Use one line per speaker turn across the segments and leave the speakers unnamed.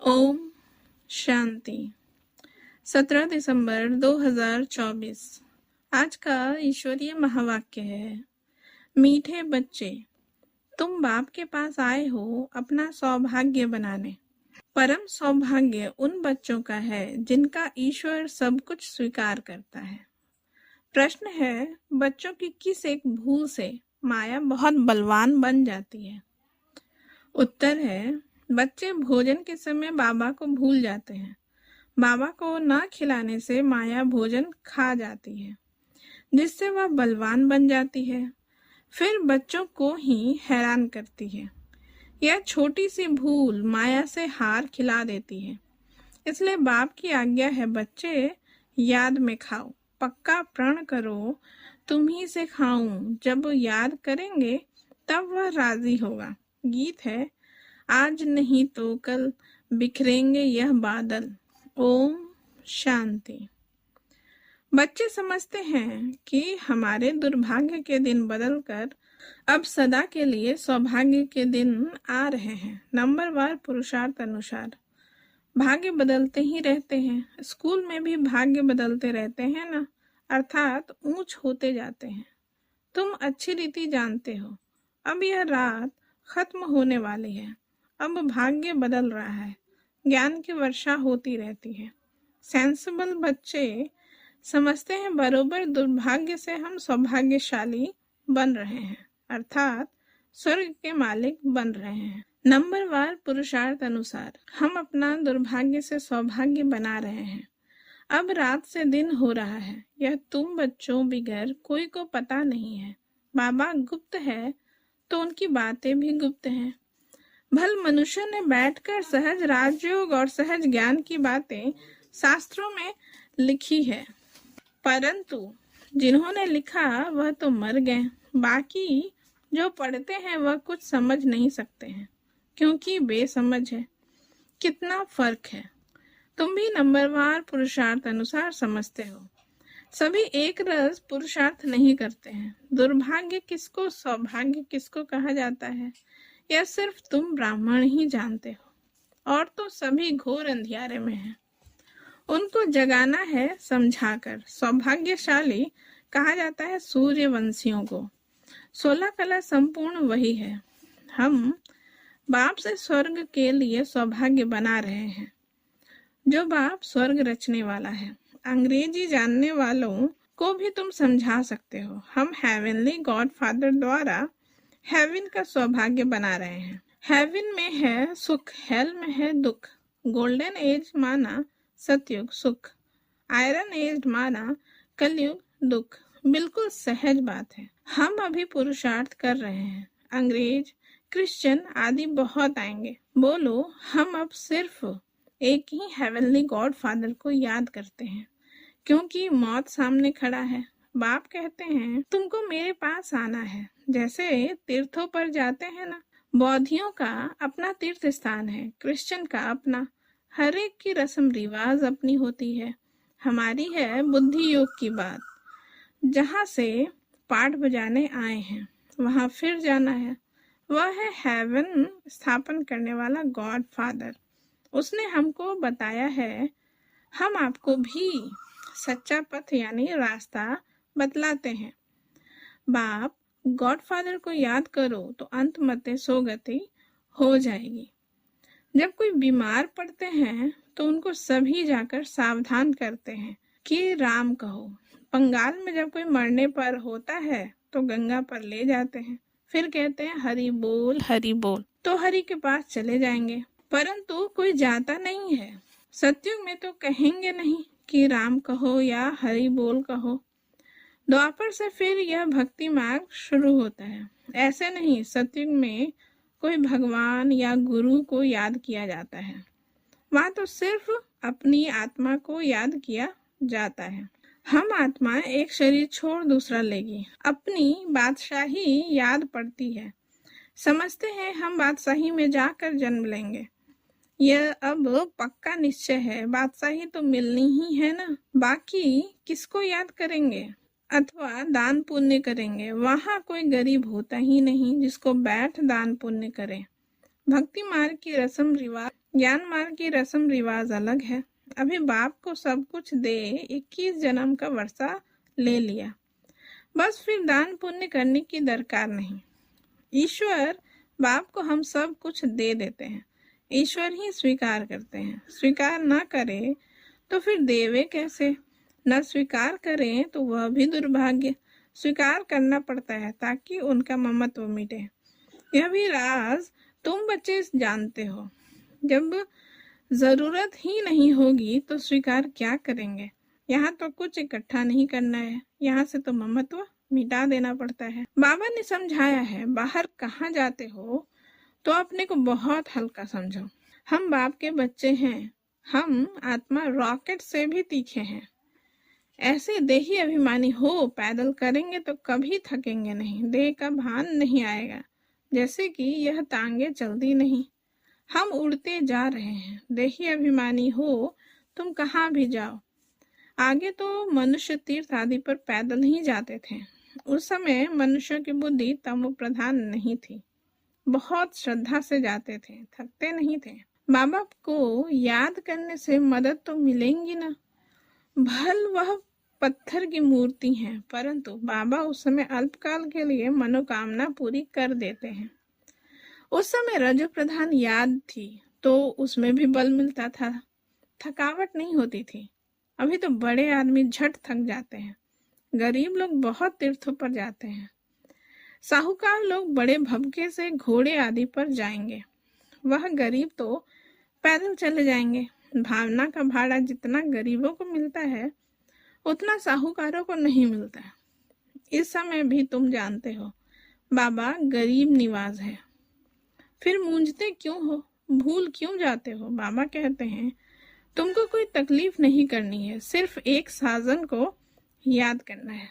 ओम शांति। 17 दिसंबर 2024। आज का ईश्वरीय महावाक्य है, मीठे बच्चे, तुम बाप के पास आए हो अपना सौभाग्य बनाने। परम सौभाग्य उन बच्चों का है जिनका ईश्वर सब कुछ स्वीकार करता है। प्रश्न है, बच्चों की किस एक भूल से माया बहुत बलवान बन जाती है? उत्तर है, बच्चे भोजन के समय बाबा को भूल जाते हैं। बाबा को न खिलाने से माया भोजन खा जाती है, जिससे वह बलवान बन जाती है, फिर बच्चों को ही हैरान करती है। यह छोटी सी भूल माया से हार खिला देती है। इसलिए बाप की आज्ञा है, बच्चे याद में खाओ, पक्का प्रण करो तुम ही से खाऊं। जब याद करेंगे तब वह राजी होगा। गीत है, आज नहीं तो कल बिखरेंगे यह बादल। ओम शांति। बच्चे समझते हैं कि हमारे दुर्भाग्य के दिन बदलकर अब सदा के लिए सौभाग्य के दिन आ रहे हैं। नंबरवार पुरुषार्थ अनुसार भाग्य बदलते ही रहते हैं। स्कूल में भी भाग्य बदलते रहते हैं ना, अर्थात ऊंच होते जाते हैं। तुम अच्छी रीति जानते हो, अब यह रात खत्म होने वाली है। अब भाग्य बदल रहा है, ज्ञान की वर्षा होती रहती है। सेंसिबल बच्चे समझते हैं बरोबर दुर्भाग्य से हम सौभाग्यशाली बन रहे हैं, अर्थात स्वर्ग के मालिक बन रहे हैं। नंबरवार पुरुषार्थ अनुसार हम अपना दुर्भाग्य से सौभाग्य बना रहे हैं। अब रात से दिन हो रहा है, यह तुम बच्चों बिगर कोई को पता नहीं है। बाबा गुप्त है तो उनकी बातें भी गुप्त हैं। भल मनुष्य ने बैठकर सहज राजयोग और सहज ज्ञान की बातें शास्त्रों में लिखी है, परंतु जिन्होंने लिखा वह तो मर गए। बाकी जो पढ़ते हैं वह कुछ समझ नहीं सकते हैं, क्योंकि बेसमझ है। कितना फर्क है। तुम भी नंबरवार पुरुषार्थ अनुसार समझते हो। सभी एक रस पुरुषार्थ नहीं करते हैं। दुर्भाग्य किसको सौभाग्य किसको कहा जाता है, यह सिर्फ तुम ब्राह्मण ही जानते हो, और तो सभी घोर अंधियारे में हैं। उनको जगाना है समझाकर। सौभाग्यशाली कहा जाता है सूर्यवंशियों को। 16 कला संपूर्ण वही है। हम बाप से स्वर्ग के लिए सौभाग्य बना रहे हैं, जो बाप स्वर्ग रचने वाला है। अंग्रेजी जानने वालों को भी तुम समझा सकते हो। हम हेवनली गॉड फादर द्वारा हेवन का सौभाग्य बना रहे हैं। हेवन में है सुख, हेल में है दुख। गोल्डन एज माना सतयुग सुख, आयरन एज माना कलयुग दुख। बिल्कुल सहज बात है। हम अभी पुरुषार्थ कर रहे हैं। अंग्रेज, क्रिश्चियन आदि बहुत आएंगे। बोलो, हम अब सिर्फ एक ही हेवनली गॉड फादर को याद करते हैं, क्योंकि मौत सामने खड़ा है। बाप कहते हैं, तुमको मेरे पास आना है। जैसे तीर्थों पर जाते हैं ना, बौद्धियों का अपना तीर्थ स्थान है, क्रिश्चियन का अपना। हर एक की रस्म रिवाज अपनी होती है। हमारी है बुद्धि योग की बात। जहाँ से पाठ बजाने आए हैं वहां फिर जाना है। वह है हेवन स्थापन करने वाला गॉड फादर। उसने हमको बताया है। हम आपको भी सच्चा पथ यानी रास्ता बतलाते हैं। बाप गॉड फादर को याद करो तो अंत मते सोगति हो जाएगी। जब कोई बीमार पड़ते हैं तो उनको सभी जाकर सावधान करते हैं कि राम कहो। बंगाल में जब कोई मरने पर होता है तो गंगा पर ले जाते हैं, फिर कहते हैं हरि बोल हरि बोल, तो हरि के पास चले जाएंगे। परंतु कोई जाता नहीं है। सतयुग में तो कहेंगे नहीं कि राम कहो या हरि बोल कहो। द्वापर से फिर यह भक्ति मार्ग शुरू होता है। ऐसे नहीं, सतयुग में कोई भगवान या गुरु को याद किया जाता है। वहां तो सिर्फ अपनी आत्मा को याद किया जाता है। हम आत्मा एक शरीर छोड़ दूसरा लेगी, अपनी बादशाही याद पड़ती है। समझते हैं हम बादशाही में जाकर जन्म लेंगे। यह अब पक्का निश्चय है, बादशाही तो मिलनी ही है ना। बाकी किसको याद करेंगे अथवा दान पुण्य करेंगे? वहां कोई गरीब होता ही नहीं जिसको बैठ दान पुण्य करे। भक्ति मार्ग की रस्म रिवाज ज्ञान मार्ग की रस्म रिवाज अलग है। अभी बाप को सब कुछ दे 21 जन्म का वर्षा ले लिया, बस फिर दान पुण्य करने की दरकार नहीं। ईश्वर बाप को हम सब कुछ दे देते हैं, ईश्वर ही स्वीकार करते हैं। स्वीकार ना करे तो फिर देवे कैसे? न स्वीकार करें तो वह भी दुर्भाग्य। स्वीकार करना पड़ता है ताकि उनका ममत्व मिटे। यह भी राज तुम बच्चे जानते हो। जब जरूरत ही नहीं होगी तो स्वीकार क्या करेंगे? यहाँ तो कुछ इकट्ठा नहीं करना है, यहाँ से तो ममत्व मिटा देना पड़ता है। बाबा ने समझाया है, बाहर कहाँ जाते हो तो अपने को बहुत हल्का समझो। हम बाप के बच्चे हैं, हम आत्मा रॉकेट से भी तीखे हैं। ऐसे देही अभिमानी हो, पैदल करेंगे तो कभी थकेंगे नहीं, देह का भान नहीं आएगा, जैसे कि यह टांगे चलती नहीं। हम उड़ते जा रहे हैं। देही अभिमानी हो तुम कहाँ भी जाओ। आगे तो मनुष्य तीर्थ आदि पर पैदल ही जाते थे। उस समय मनुष्यों की बुद्धि तमो प्रधान नहीं थी, बहुत श्रद्धा से जाते थे, थकते नहीं थे। बाबा को याद करने से मदद तो मिलेंगी ना। भल वह पत्थर की मूर्ति है, परंतु बाबा उस समय अल्पकाल के लिए मनोकामना पूरी कर देते हैं। उस समय रजो प्रधान याद थी तो उसमें भी बल मिलता था, थकावट नहीं होती थी। अभी तो बड़े आदमी झट थक जाते हैं, गरीब लोग बहुत तीर्थों पर जाते हैं, साहूकार लोग बड़े भबके से घोड़े आदि पर जाएंगे, वह गरीब तो पैदल चले जाएंगे। भावना का भाड़ा जितना गरीबों को मिलता है उतना साहूकारों को नहीं मिलता। इस समय भी तुम जानते हो बाबा गरीब निवाज है, फिर मूंझते क्यों हो, भूल क्यों जाते हो? बाबा कहते हैं तुमको कोई तकलीफ नहीं करनी है, सिर्फ एक साजन को याद करना है।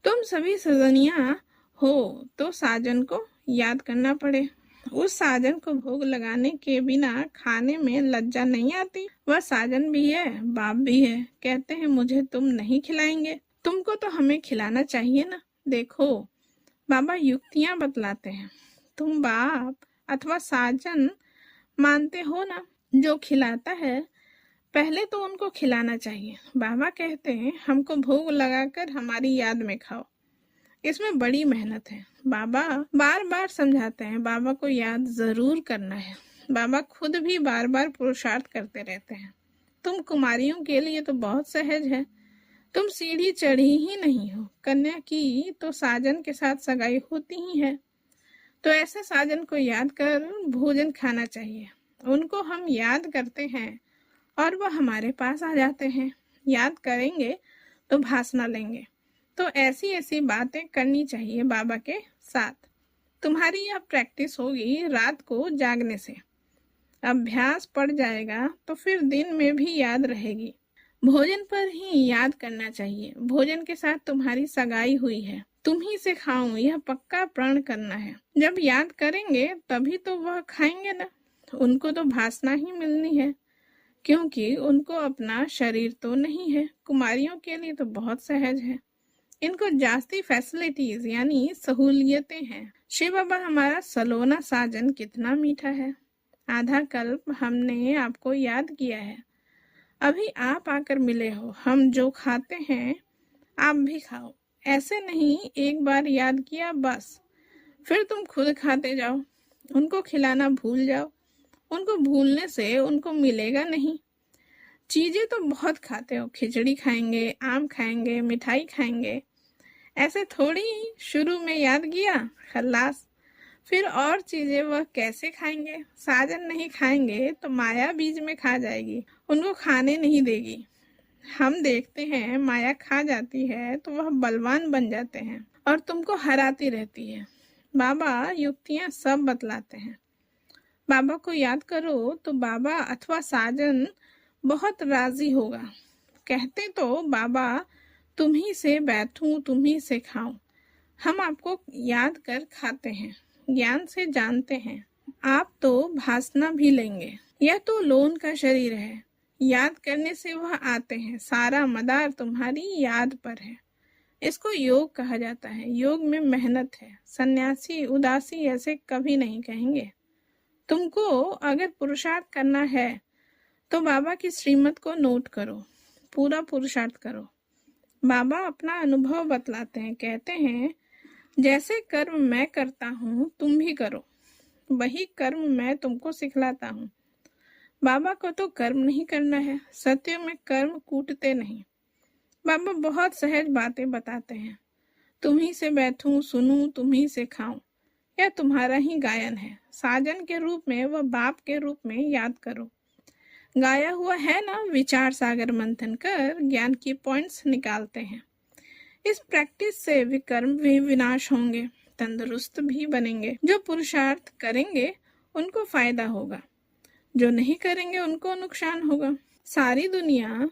तुम सभी सजनिया हो तो साजन को याद करना पड़े। उस साजन को भोग लगाने के बिना खाने में लज्जा नहीं आती। वह साजन भी है, बाप भी है। कहते हैं मुझे तुम नहीं खिलाएंगे, तुमको तो हमें खिलाना चाहिए ना। देखो बाबा युक्तियां बतलाते हैं। तुम बाप अथवा साजन मानते हो ना, जो खिलाता है पहले तो उनको खिलाना चाहिए। बाबा कहते हैं हमको भोग लगाकर हमारी याद में खाओ, इसमें बड़ी मेहनत है। बाबा बार बार समझाते हैं बाबा को याद जरूर करना है। बाबा खुद भी बार बार पुरुषार्थ करते रहते हैं। तुम कुमारियों के लिए तो बहुत सहज है, तुम सीढ़ी चढ़ी ही नहीं हो। कन्या की तो साजन के साथ सगाई होती ही है, तो ऐसे साजन को याद कर भोजन खाना चाहिए। उनको हम याद करते हैं और वह हमारे पास आ जाते हैं। याद करेंगे तो भासना लेंगे, तो ऐसी ऐसी बातें करनी चाहिए बाबा के साथ। तुम्हारी यह प्रैक्टिस होगी रात को जागने से, अभ्यास पड़ जाएगा तो फिर दिन में भी याद रहेगी। भोजन पर ही याद करना चाहिए। भोजन के साथ तुम्हारी सगाई हुई है, तुम ही से खाऊं, यह पक्का प्रण करना है। जब याद करेंगे तभी तो वह खाएंगे ना। उनको तो भासना ही मिलनी है, क्योंकि उनको अपना शरीर तो नहीं है। कुमारियों के लिए तो बहुत सहज है, इनको जास्ती फैसिलिटीज यानी सहूलियतें हैं। शिव बाबा हमारा सलोना साजन कितना मीठा है। आधा कल्प हमने आपको याद किया है, अभी आप आकर मिले हो। हम जो खाते हैं आप भी खाओ। ऐसे नहीं एक बार याद किया बस, फिर तुम खुद खाते जाओ, उनको खिलाना भूल जाओ। उनको भूलने से उनको मिलेगा नहीं। चीजें तो बहुत खाते हो, खिचड़ी खाएंगे, आम खाएंगे, मिठाई खाएंगे, ऐसे थोड़ी शुरू में याद किया खल्लास, फिर और चीजें वह कैसे खाएंगे? साजन नहीं खाएंगे तो माया बीज में खा जाएगी, उनको खाने नहीं देगी। हम देखते हैं माया खा जाती है तो वह बलवान बन जाते हैं और तुमको हराती रहती है। बाबा युक्तियां सब बतलाते हैं। बाबा को याद करो तो बाबा अथवा साजन बहुत राजी होगा। कहते तो बाबा तुम ही से बैठूं, तुम ही से खाऊं। हम आपको याद कर खाते हैं, ज्ञान से जानते हैं। आप तो भासना भी लेंगे। यह तो लोन का शरीर है, याद करने से वह आते हैं। सारा मदार तुम्हारी याद पर है। इसको योग कहा जाता है। योग में मेहनत है। सन्यासी उदासी ऐसे कभी नहीं कहेंगे। तुमको अगर पुरुषार्थ करना है तो बाबा की श्रीमत को नोट करो, पूरा पुरुषार्थ करो। बाबा अपना अनुभव बतलाते हैं, कहते हैं जैसे कर्म मैं करता हूँ तुम भी करो, वही कर्म मैं तुमको सिखलाता हूँ। बाबा को तो कर्म नहीं करना है, सत्य में कर्म कूटते नहीं। बाबा बहुत सहज बातें बताते हैं, तुम्ही से बैठूं सुनूं तुम्ही से खाऊं, यह तुम्हारा ही गायन है। साजन के रूप में व बाप के रूप में याद करो। गाया हुआ है ना, विचार सागर मंथन कर ज्ञान की पॉइंट्स निकालते हैं। इस प्रैक्टिस से विकर्म भी विनाश होंगे, तंदुरुस्त भी बनेंगे। जो पुरुषार्थ करेंगे उनको फायदा होगा, जो नहीं करेंगे उनको नुकसान होगा। सारी दुनिया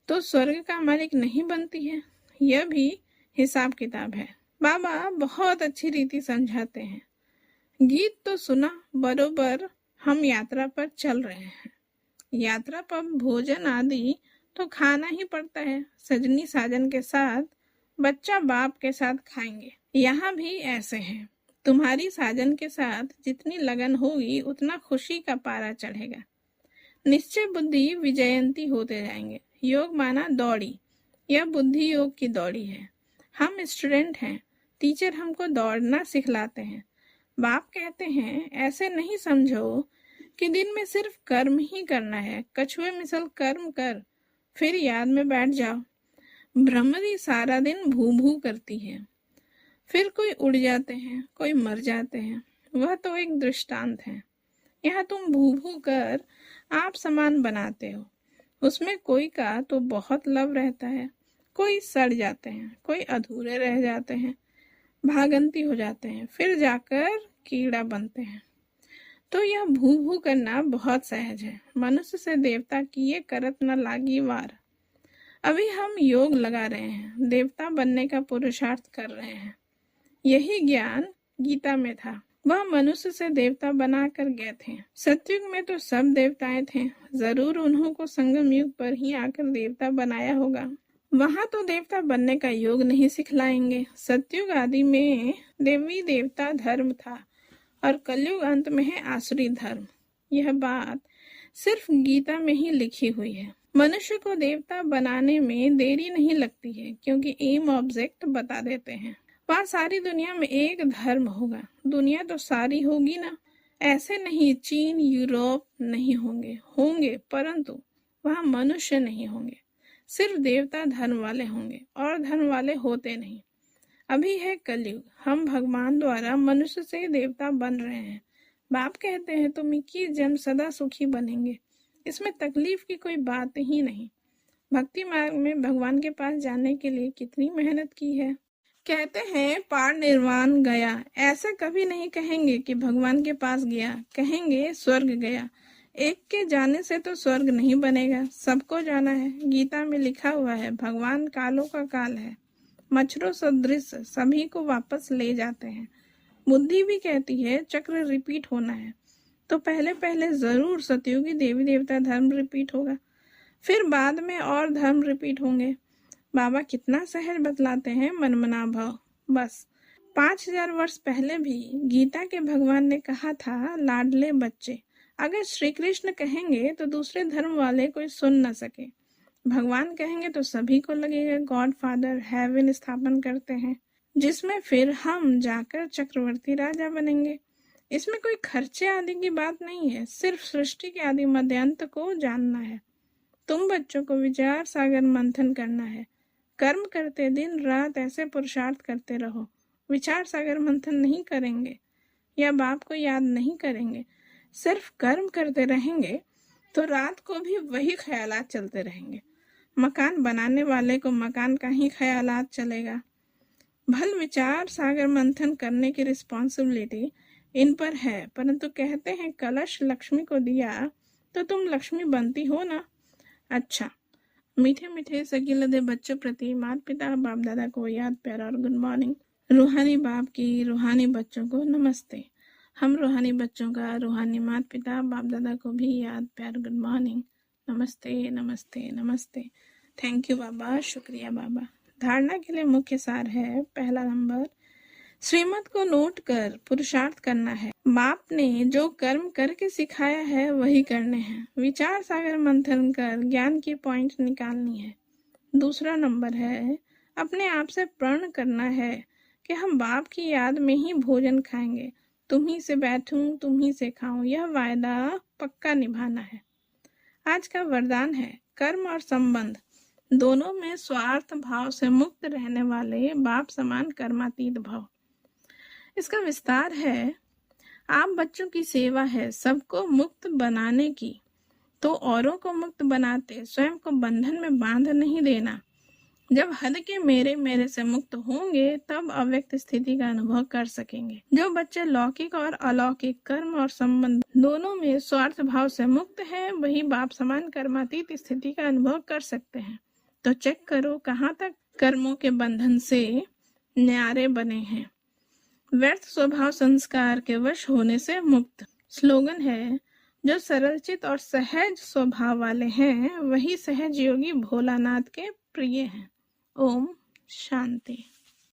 तो स्वर्ग का मालिक नहीं बनती है, यह भी हिसाब किताब है। बाबा बहुत अच्छी रीति समझाते हैं। गीत तो सुना, बरोबर हम यात्रा पर चल रहे हैं। यात्रा पर भोजन आदि तो खाना ही पड़ता है। सजनी साजन के साथ, बच्चा बाप के साथ खाएंगे। यहाँ भी ऐसे हैं। तुम्हारी साजन के साथ जितनी लगन होगी उतना खुशी का पारा चढ़ेगा। निश्चय बुद्धि विजयंती होते जाएंगे। योग माना दौड़ी, यह बुद्धि योग की दौड़ी है। हम स्टूडेंट हैं, टीचर हमको दौड़ना सिखलाते हैं। बाप कहते हैं ऐसे नहीं समझो कि दिन में सिर्फ कर्म ही करना है, कछुए मिसल कर्म कर फिर याद में बैठ जाओ। भ्रमरी सारा दिन भू भू करती है, फिर कोई उड़ जाते हैं, कोई मर जाते हैं, वह तो एक दृष्टांत है। यहाँ तुम भू भू कर आप समान बनाते हो, उसमें कोई का तो बहुत लव रहता है, कोई सड़ जाते हैं, कोई अधूरे रह जाते हैं, भागंती हो जाते हैं, फिर जाकर कीड़ा बनते हैं। तो यह भू भू करना बहुत सहज है। मनुष्य से देवता किए करत न लागी वार। अभी हम योग लगा रहे हैं, देवता बनने का पुरुषार्थ कर रहे हैं। यही ज्ञान गीता में था। वह मनुष्य से देवता बना कर गए थे। सतयुग में तो सब देवताएं थे, जरूर उन्हों को संगम युग पर ही आकर देवता बनाया होगा। वहां तो देवता बनने का योग नहीं सिखलाएंगे। सतयुग आदि में देवी देवता धर्म था और कलयुग अंत में है आसुरी धर्म। यह बात सिर्फ गीता में ही लिखी हुई है। मनुष्य को देवता बनाने में देरी नहीं लगती है, क्योंकि एम ऑब्जेक्ट बता देते हैं। वहाँ सारी दुनिया में एक धर्म होगा। दुनिया तो सारी होगी ना, ऐसे नहीं चीन यूरोप नहीं होंगे, होंगे परंतु वहाँ मनुष्य नहीं होंगे, सिर्फ देवता धर्म वाले होंगे और धर्म वाले होते नहीं। अभी है कलयुग, हम भगवान द्वारा मनुष्य से देवता बन रहे हैं। बाप कहते हैं तुम 21 जन्म सदा सुखी बनेंगे, इसमें तकलीफ की कोई बात ही नहीं। भक्ति मार्ग में भगवान के पास जाने के लिए कितनी मेहनत की है। कहते हैं पार निर्वाण गया, ऐसा कभी नहीं कहेंगे कि भगवान के पास गया, कहेंगे स्वर्ग गया। एक के जाने से तो स्वर्ग नहीं बनेगा, सबको जाना है। गीता में लिखा हुआ है भगवान कालों का काल है, मच्छरों सदृश सभी को वापस ले जाते हैं। बुद्धि भी कहती है चक्र रिपीट होना है, तो पहले पहले जरूर सतयुगी देवी देवता धर्म रिपीट होगा, फिर बाद में और धर्म रिपीट होंगे। बाबा कितना सहज बतलाते हैं, मनमना भव। बस 5000 वर्ष पहले भी गीता के भगवान ने कहा था लाडले बच्चे। अगर श्री कृष्ण कहेंगे तो दूसरे धर्म वाले कोई सुन न सके, भगवान कहेंगे तो सभी को लगेगा गॉड फादर हेवन स्थापन करते हैं, जिसमें फिर हम जाकर चक्रवर्ती राजा बनेंगे। इसमें कोई खर्चे आदि की बात नहीं है, सिर्फ सृष्टि के आदि मध्यांत को जानना है। तुम बच्चों को विचार सागर मंथन करना है। कर्म करते दिन रात ऐसे पुरुषार्थ करते रहो। विचार सागर मंथन नहीं करेंगे या बाप को याद नहीं करेंगे, सिर्फ कर्म करते रहेंगे तो रात को भी वही ख्यालात चलते रहेंगे। मकान बनाने वाले को मकान का ही ख्यालात चलेगा। भल विचार सागर मंथन करने की रिस्पॉन्सिबिलिटी इन पर है, परंतु कहते हैं कलश लक्ष्मी को दिया तो तुम लक्ष्मी बनती हो ना। अच्छा, मीठे मीठे सकीलदे बच्चों प्रति माता पिता बाप दादा को याद प्यार और गुड मॉर्निंग। रूहानी बाप की रूहानी बच्चों को नमस्ते। हम रूहानी बच्चों का रूहानी माता पिता बाप दादा को भी याद प्यार गुड मॉर्निंग। नमस्ते नमस्ते नमस्ते। थैंक यू बाबा, शुक्रिया बाबा। धारणा के लिए मुख्य सार है, पहला नंबर, श्रीमत को नोट कर पुरुषार्थ करना है। बाप ने जो कर्म करके सिखाया है वही करने हैं। विचार सागर मंथन कर ज्ञान की पॉइंट निकालनी है। दूसरा नंबर है अपने आप से प्रण करना है कि हम बाप की याद में ही भोजन खाएंगे। तुम्ही से बैठूं, तुम्ही से खाऊं, यह वायदा पक्का निभाना है। आज का वरदान है कर्म और संबंध दोनों में स्वार्थ भाव से मुक्त रहने वाले बाप समान कर्मातीत भाव। इसका विस्तार है आप बच्चों की सेवा है सबको मुक्त बनाने की, तो औरों को मुक्त बनाते स्वयं को बंधन में बांध नहीं देना। जब हद के मेरे से मुक्त होंगे तब अव्यक्त स्थिति का अनुभव कर सकेंगे। जो बच्चे लौकिक और अलौकिक कर्म और संबंध दोनों में स्वार्थ भाव से मुक्त है वही बाप समान कर्मातीत स्थिति का अनुभव कर सकते हैं। तो चेक करो कहाँ तक कर्मों के बंधन से न्यारे बने हैं। व्यर्थ स्वभाव संस्कार के वश होने से मुक्त। स्लोगन है जो सरलचित और सहज स्वभाव वाले हैं वही सहज योगी भोलानाथ के प्रिय हैं। ओम शांति।